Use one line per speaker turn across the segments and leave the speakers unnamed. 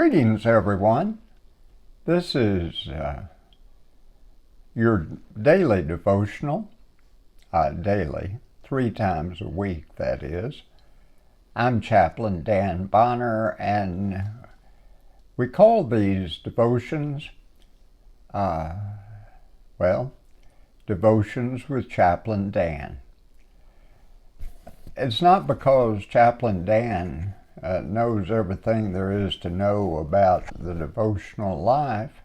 Greetings, everyone. This is your daily devotional, daily, 3 times a week, that is. I'm Chaplain Dan Bonner, and we call these devotions, Devotions with Chaplain Dan. It's not because Chaplain Dan knows everything there is to know about the devotional life.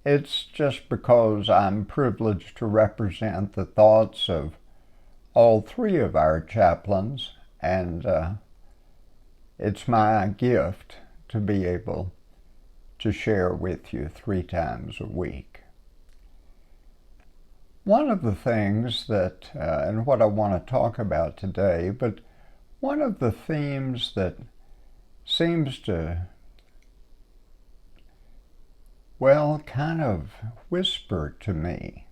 It's just because I'm privileged to represent the thoughts of all 3 of our chaplains, and it's my gift to be able to share with you 3 times a week. One of the things that, and what I want to talk about today, but one of the themes that seems to, kind of whisper to me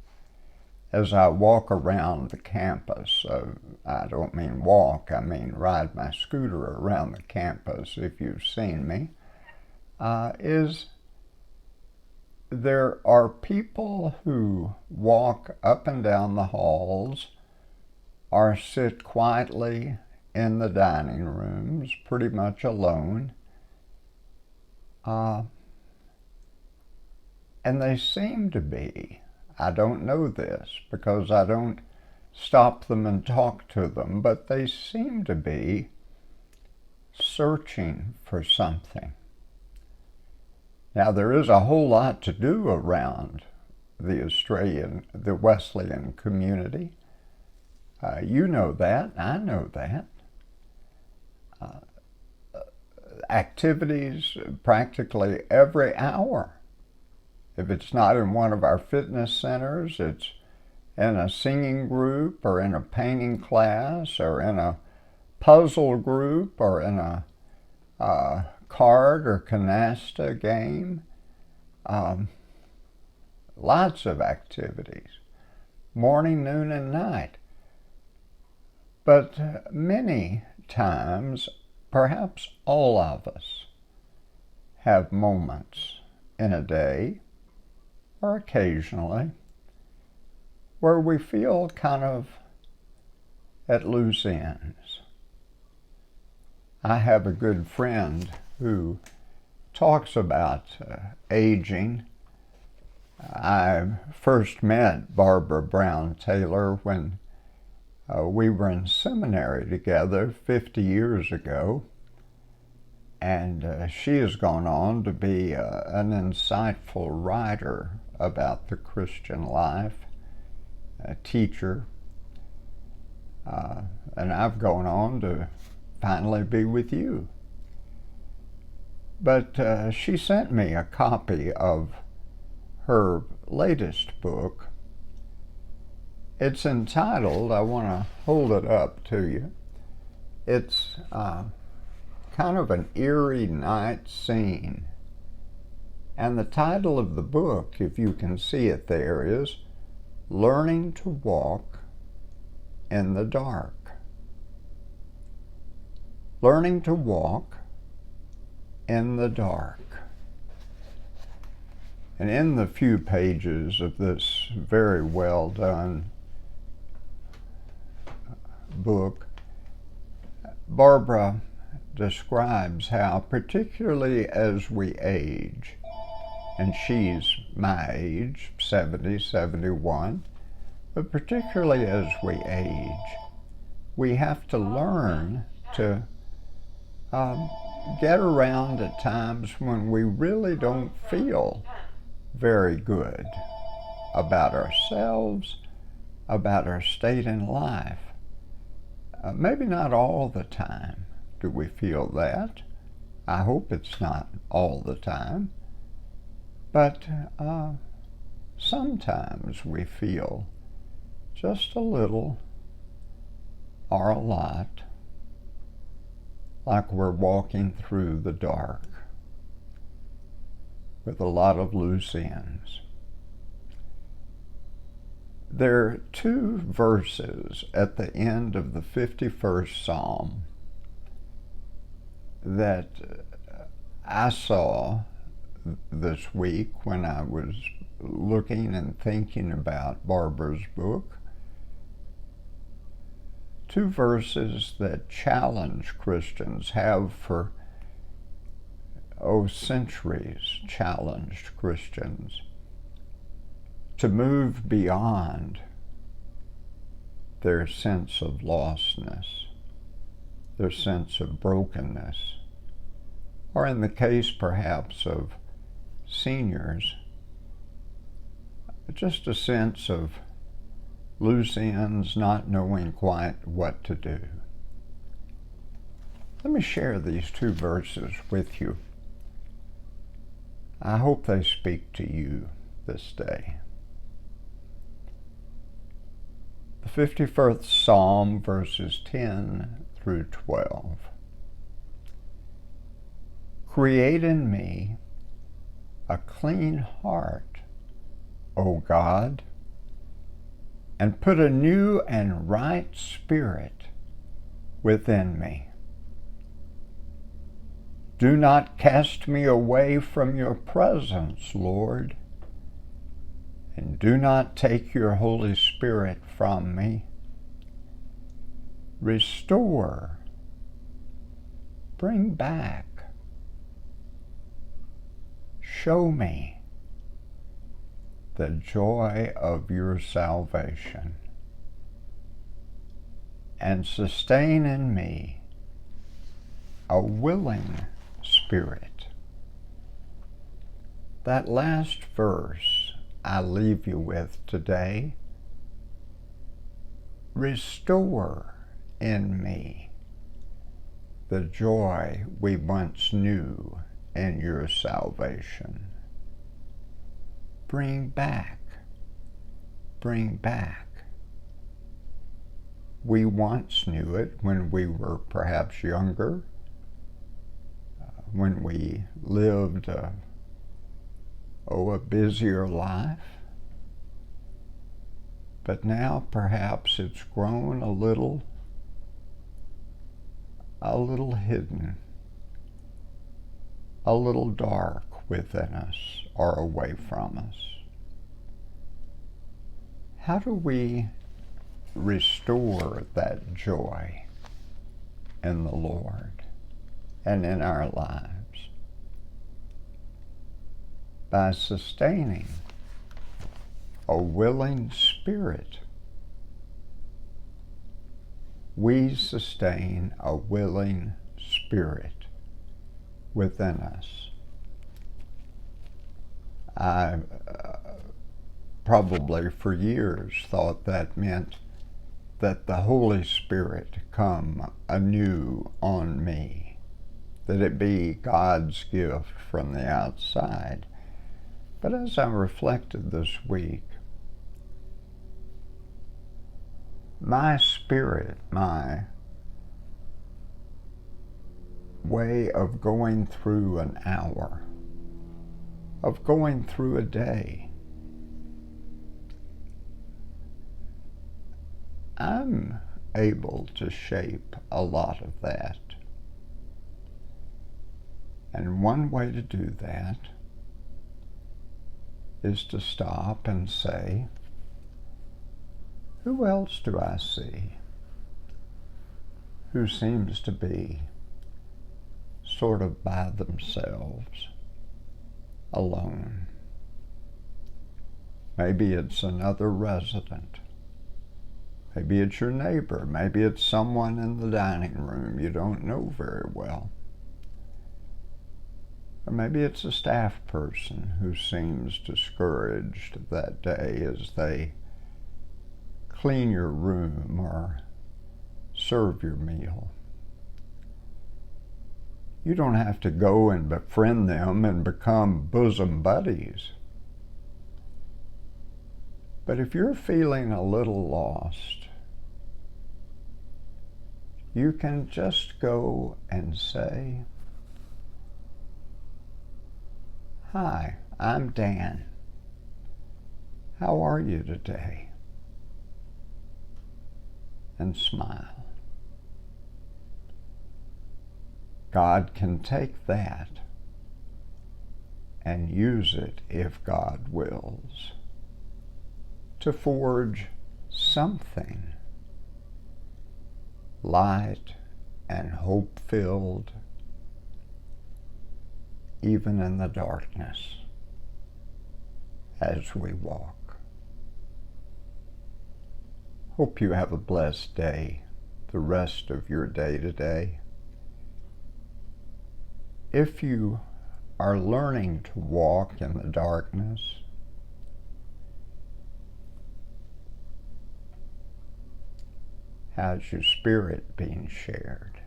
as I walk around the campus. I don't mean walk, I mean ride my scooter around the campus, if you've seen me, is there are people who walk up and down the halls or sit quietly in the dining rooms, pretty much alone, and they seem to be, I don't know this because I don't stop them and talk to them, but they seem to be searching for something. Now, there is a whole lot to do around the Wesleyan community. You know that, I know that. Activities practically every hour. If it's not in one of our fitness centers, it's in a singing group or in a painting class or in a puzzle group or in a card or canasta game. Lots of activities, morning, noon, and night. But many times, perhaps all of us have moments in a day or occasionally where we feel kind of at loose ends. I have a good friend who talks about aging. I first met Barbara Brown Taylor when we were in seminary together 50 years ago, and she has gone on to be an insightful writer about the Christian life, a teacher, and I've gone on to finally be with you. But she sent me a copy of her latest book. It's entitled, I want to hold it up to you, it's kind of an eerie night scene. And the title of the book, if you can see it there, is Learning to Walk in the Dark. Learning to Walk in the Dark. And in the few pages of this very well done book, Barbara describes how, particularly as we age, and she's my age, 70, 71, but particularly as we age, we have to learn to get around at times when we really don't feel very good about ourselves, about our state in life. Maybe not all the time do we feel that. I hope it's not all the time. But sometimes we feel just a little or a lot like we're walking through the dark with a lot of loose ends. There are 2 verses at the end of the 51st Psalm that I saw this week when I was looking and thinking about Barbara's book, two verses that challenge Christians, have for centuries challenged Christians to move beyond their sense of lostness, their sense of brokenness, or in the case perhaps of seniors, just a sense of loose ends, not knowing quite what to do. Let me share these two verses with you. I hope they speak to you this day. The 51st Psalm, verses 10 through 12. Create in me a clean heart, O God, and put a new and right spirit within me. Do not cast me away from your presence, Lord, and do not take your Holy Spirit from me. Restore, bring back, show me the joy of your salvation, and sustain in me a willing spirit. That last verse I leave you with today. Restore in me the joy we once knew in your salvation. Bring back, bring back. We once knew it when we were perhaps younger, when we lived a busier life. But now perhaps it's grown a little hidden, a little dark within us or away from us. How do we restore that joy in the Lord and in our lives? By sustaining a willing spirit. We sustain a willing spirit within us. I probably for years thought that meant that the Holy Spirit come anew on me, that it be God's gift from the outside. But as I reflected this week, my spirit, my way of going through an hour, of going through a day, I'm able to shape a lot of that. And one way to do that is to stop and say, who else do I see who seems to be sort of by themselves, alone? Maybe it's another resident. Maybe it's your neighbor. Maybe it's someone in the dining room you don't know very well. Or maybe it's a staff person who seems discouraged that day as they clean your room or serve your meal. You don't have to go and befriend them and become bosom buddies. But if you're feeling a little lost, you can just go and say, "Hi, I'm Dan. How are you today?" And smile. God can take that and use it, if God wills, to forge something light and hope-filled, even in the darkness as we walk. Hope you have a blessed day, the rest of your day today. If you are learning to walk in the darkness, how's your spirit being shared?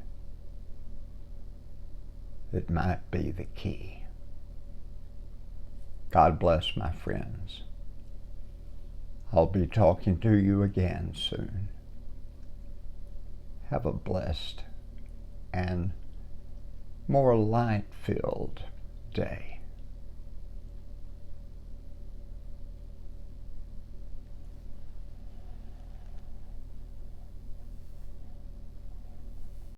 It might be the key. God bless, my friends. I'll be talking to you again soon. Have a blessed and more light-filled day.